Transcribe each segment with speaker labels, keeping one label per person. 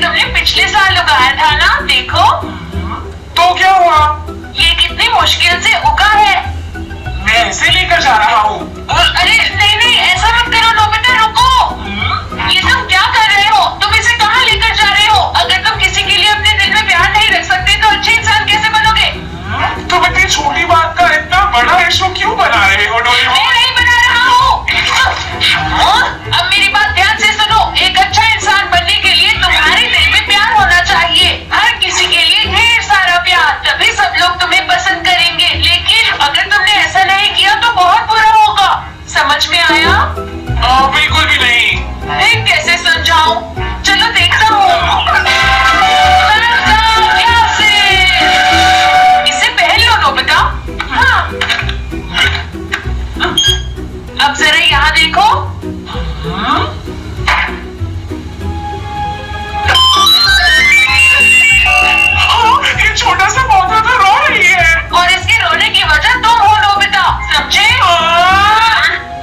Speaker 1: तुमने पिछले साल उगाया था ना, देखो।
Speaker 2: तो क्या हुआ?
Speaker 1: ये कितनी मुश्किल से उगा है।
Speaker 2: मैं इसे लेकर जा रहा हूँ।
Speaker 1: अरे नहीं नहीं, ऐसा मत करो नोबिता, रुको। ये तुम क्या कर रहे हो? तुम इसे कहाँ लेकर जा रहे हो? अगर तुम किसी के लिए अपने दिल में प्यार नहीं रख सकते तो अच्छे इंसान कैसे बनोगे?
Speaker 2: तुम इतनी छोटी बात का इतना बड़ा इशू क्यों बना रहे हो डोरेमोन?
Speaker 1: मैं नहीं बना रहा हूँ। अब मेरी बात ध्यान से सुनो। एक अच्छा इंसान बनने के लिए तुम्हारे दिल में प्यार होना चाहिए, हर किसी के लिए ढेर सारा प्यार, तभी सब लोग तुम्हें पसंद करेंगे। लेकिन अगर तुमने ऐसा नहीं किया तो बहुत बुरा होगा। समझ में आया?
Speaker 2: बिल्कुल भी नहीं।
Speaker 1: फिर कैसे समझाऊं? चलो देखता हूँ। इसे पहन लो नोबिता। हाँ। अब जरा यहाँ देखो।
Speaker 2: ये छोटा सा पौधा तो रो रही है।
Speaker 1: और इसके रोने की वजह तुम हो नोबिता, समझे?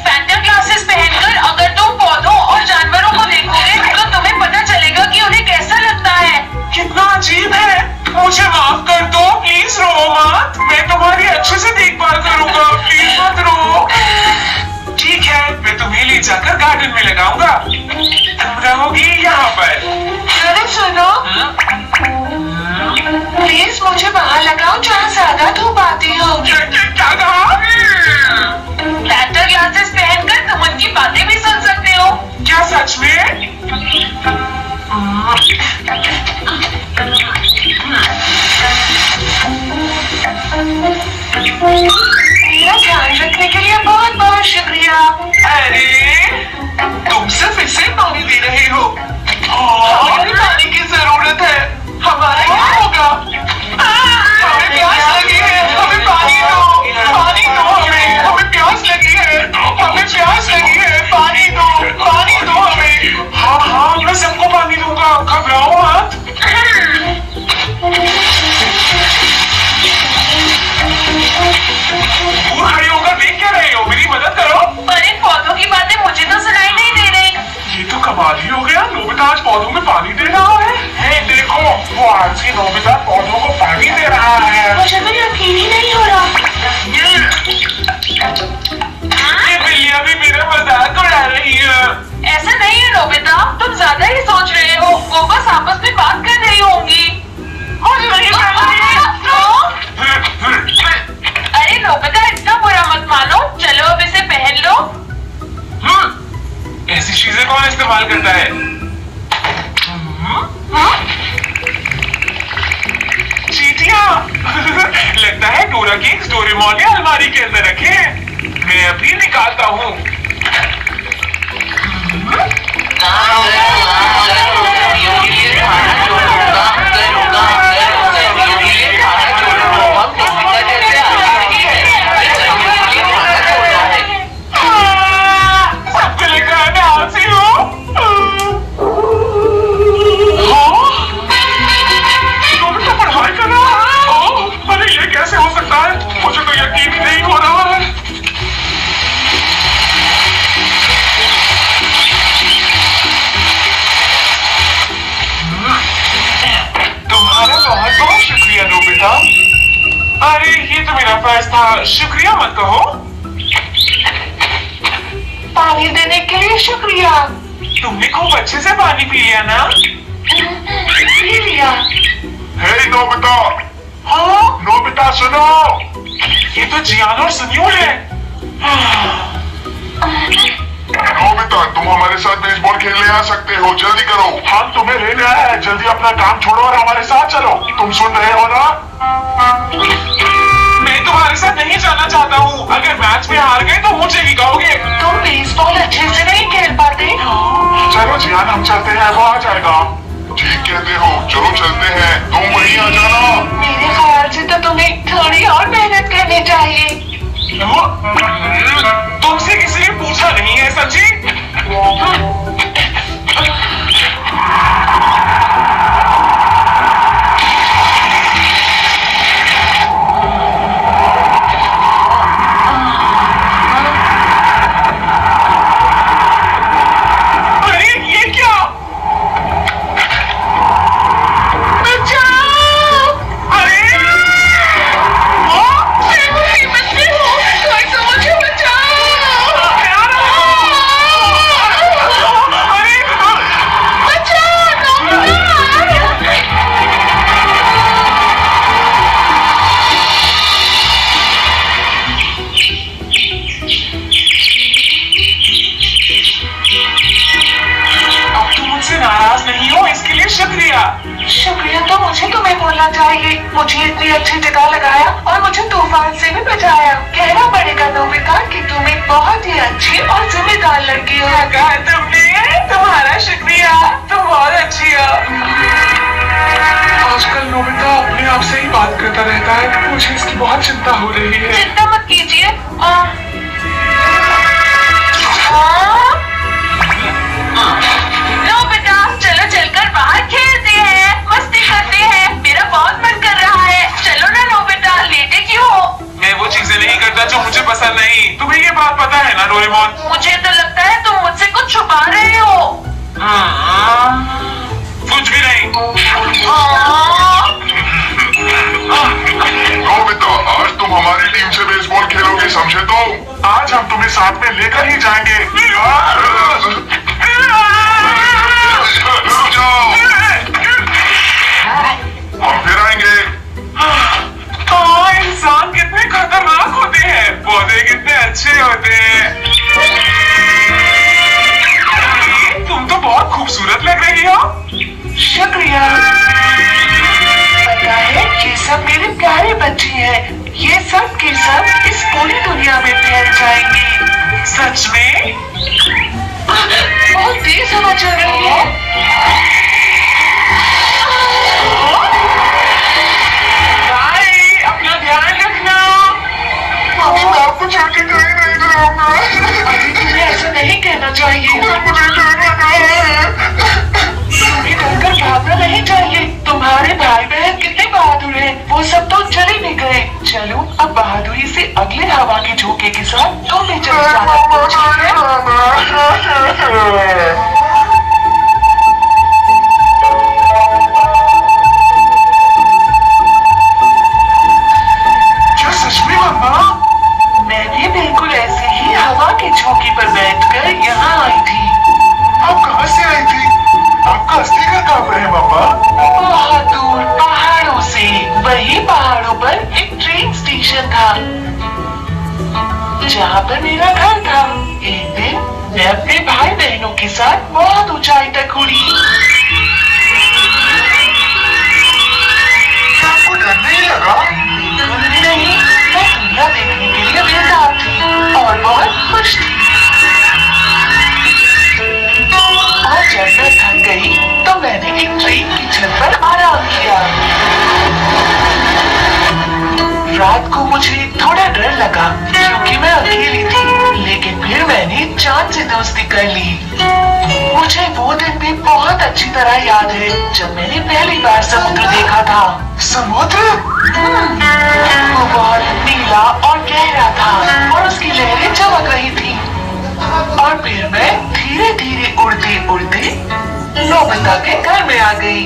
Speaker 1: फैंटम ग्लासेस पहनकर अगर तुम पौधों और जानवरों को देखोगे तो तुम्हें पता चलेगा कि उन्हें कैसा लगता है।
Speaker 2: कितना अजीब है। मुझे माफ कर दो, प्लीज रो मत। मैं तुम्हारी अच्छे से देखभाल करूंगा, प्लीज मत रो। ठीक है, मैं तुम्हें ले जाकर गार्डन में लगाऊंगा, तुम रहोगी यहाँ पर।
Speaker 1: अरे सुनो, प्लीज मुझे बाहर लगाओ जहाँ ज्यादा धूप आती हो।
Speaker 2: क्या कहा?
Speaker 1: फैंटम ग्लासेस पहनकर तुम उनकी बातें भी सुन सकते हो।
Speaker 2: क्या सच में?
Speaker 1: मेरा ध्यान रखने के लिए बहुत बहुत शुक्रिया।
Speaker 2: अरे तुम सिर्फ इसे पानी दे रहे हो। हमें पानी की जरूरत है, हमारा क्या होगा? हमें प्यास लगी है, हमें पानी दो, पानी दो हमें। हमें प्यास लगी है, हमें प्यास लगी है, पानी दो हमें। हाँ हाँ, मैं सबको पानी दूंगा, घबराओ मत। दूर खड़े होकर देख क्या रहे हो? मेरी मदद करो।
Speaker 1: पर इन पौधों की बातें मुझे तो सुनाई नहीं दे रही।
Speaker 2: ये तो कमाल ही हो गया, नोबिता आज पौधों में पानी दे रहा है। हे देखो, वो आलसी नोबिता पौधों को पानी दे रहा है।
Speaker 1: मुझे तो यकीन ही नहीं हो रहा।
Speaker 2: ये बिल्लियाँ भी मेरा मजाक उड़ा रही है।
Speaker 1: ऐसा नहीं है नोबिता, तुम ज्यादा ही सोच रहे हो। वो बस आपस में बात कर रही होंगी।
Speaker 2: मुझे नहीं
Speaker 1: अरे नोबिता, इतना बुरा मत मानो। चलो अब इसे पहन लो।
Speaker 2: ऐसी चीजें कौन इस्तेमाल करता है? चींटियां। लगता है डोरा केक्स डोरेमोन ने अलमारी के अंदर रखे हैं। मैं अभी निकालता हूँ। सबको लेकर मैं आलसी हूँ। नोबिता पढ़ाई कर रहा है। अरे ये कैसे हो सकता है? मुझे तो यकीन ही नहीं हो रहा है। तुम्हारा बहुत बहुत शुक्रिया नोबिता। अरे ये तो मेरा फर्ज था, शुक्रिया मत कहो।
Speaker 1: पानी देने के लिए शुक्रिया।
Speaker 2: तुमने खूब अच्छे से पानी पी लिया ना?
Speaker 1: पी लिया।
Speaker 3: हे नोबिता,
Speaker 2: हाँ,
Speaker 3: नोबिता सुनो।
Speaker 2: ये तो जियान और सुनियोल है।
Speaker 3: नोबिता, तुम हमारे साथ बेसबॉल खेलने आ सकते हो, जल्दी करो। हम तुम्हें लेने आए हैं, जल्दी अपना काम छोड़ो और हमारे साथ चलो। तुम सुन रहे हो ना?
Speaker 2: मैं तुम्हारे साथ नहीं जाना चाहता हूँ। अगर मैच में हार गए तो मुझे ही कहोगे।
Speaker 1: तुम बेसबॉल अच्छे से नहीं खेल पाते।
Speaker 3: चलो जियान, हम चलते हैं, वो आ जाएगा। ठीक कहते हो, चलो चलते हैं, तुम वहीं आ जाना।
Speaker 1: मेरे ख्याल से तो तुम्हें थोड़ी और मेहनत करनी चाहिए।
Speaker 2: तुमसे किसी ने पूछा नहीं है सच्ची? रही हो इसके लिए शुक्रिया।
Speaker 1: शुक्रिया तो मुझे तुम्हें बोलना चाहिए। मुझे इतनी अच्छी जगह लगाया और मुझे तूफान से भी बचाया। कहना पड़ेगा नोबिता कि तुम एक बहुत ही अच्छी और जिम्मेदार लड़की हो।
Speaker 2: कहा तुमने, तुम्हारा शुक्रिया, तुम बहुत अच्छी हो। आजकल नोबिता अपने आप से ही बात करता रहता है। मुझे इसकी बहुत चिंता हो रही है।
Speaker 1: चिंता मत कीजिए। नोबिता चलो चलकर बाहर खेलते हैं, मस्ती करते हैं। मेरा बहुत मन कर रहा है। चलो ना नोबिता, लेटे क्यों हो?
Speaker 2: मैं वो चीजें नहीं करता जो मुझे पसंद नहीं। तुम्हें ये बात पता है ना डोरेमोन?
Speaker 1: मुझे तो लगता है तुम मुझसे कुछ छुपा रहे हो।
Speaker 2: कुछ भी नहीं।
Speaker 3: नोबिता, आज तुम हमारी टीम से बेसबॉल खेलोगे, समझे? तो आज हम तुम्हें साथ में लेकर ही जाएंगे। रुक जाओ, हम फिर आएंगे।
Speaker 2: इंसान कितने खतरनाक होते हैं, पौधे कितने अच्छे होते हैं। तुम तो बहुत खूबसूरत लग रही हो।
Speaker 1: शुक्रिया। पता है ये सब मेरे प्यारे बच्चे हैं। ये सब के सब इस पूरी दुनिया में फैल जाएंगे।
Speaker 2: सच में?
Speaker 1: बहुत तेज हवा चल रही है।
Speaker 2: भाई अपना ध्यान रखना।
Speaker 3: अभी मैं आपको छोड़ के कहीं नहीं जाऊंगा।
Speaker 1: अभी तुम्हें ऐसा नहीं कहना चाहिए।
Speaker 3: मुझे डर लगा है।
Speaker 1: तुम्हें डरकर भागना नहीं चाहिए। तुम्हारे भाई बहन कितने बहादुर हैं। वो सब तो चले भी गए। चलो अब बहादुरी से अगले हवा के झोंके के साथ तुम भी चले जाना। ठीक है?
Speaker 2: क्या सच में मम्मा?
Speaker 1: मैं भी बिल्कुल ऐसे ही हवा के झोंके पर बैठकर यहाँ आई थी।
Speaker 3: आप कहाँ से आई थी? आपका असली घर कहाँ पर है मम्मा?
Speaker 1: बहुत दूर पहाड़ों से। वही पहाड़ों पर एक ट्रेन स्टेशन था जहाँ पर मेरा घर था। एक दिन मैं अपने भाई बहनों के साथ बहुत ऊंचाई तक उड़ी।
Speaker 3: आपको डर नहीं लगा?
Speaker 1: बिल्कुल नहीं, मैं दुनिया देखने के लिए बेताब थी और बहुत खुश थी। और जब मैं थक गई तो मैंने एक ट्रेन की छत पर आराम किया। रात को मुझे थोड़ा डर लगा क्योंकि मैं अकेली थी, लेकिन फिर मैंने चांद से दोस्ती कर ली। मुझे वो दिन भी बहुत अच्छी तरह याद है जब मैंने पहली बार समुद्र देखा था।
Speaker 3: समुद्र?
Speaker 1: वो बहुत नीला और गहरा था और उसकी लहरें चमक रही थी। और फिर मैं धीरे धीरे उड़ते उड़ते नोबिता के घर में आ गई।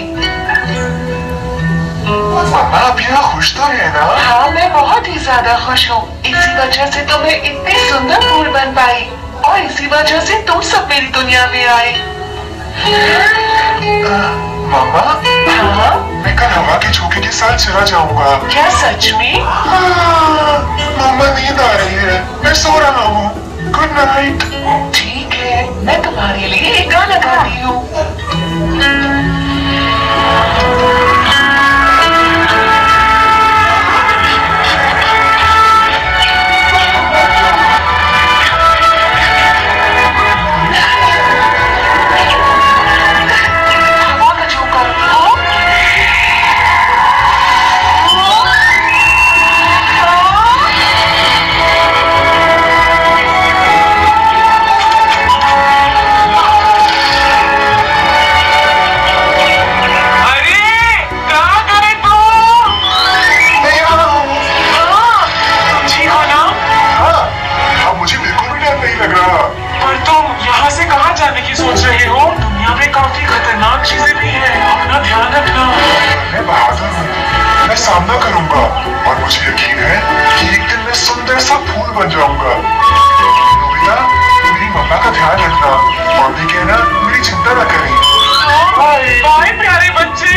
Speaker 3: मम्मा आप यहाँ खुश तो है ना?
Speaker 1: हाँ, मैं बहुत ही ज्यादा खुश हूँ। इसी वजह से तो मैं इतनी सुंदर फूल बन पाई और इसी वजह से तुम सब मेरी दुनिया में आए।
Speaker 3: मम्मा,
Speaker 1: हाँ?
Speaker 3: मैं कल हवा के झोंके के साथ चला जाऊंगा।
Speaker 1: क्या सच में?
Speaker 3: मम्मा नींद आ रही है, मैं सो रहा हूँ। Good night.
Speaker 1: ठीक है, मैं तुम्हारे लिए एक गाना गाती हूँ।
Speaker 3: सामना करूंगा और मुझे यकीन है कि एक दिन मैं सुंदर सा फूल बन जाऊंगा। नोबिता, मेरी मम्मा का ध्यान रखना और भी कहना मेरी चिंता न करें।
Speaker 2: बाय प्यारे बच्चे।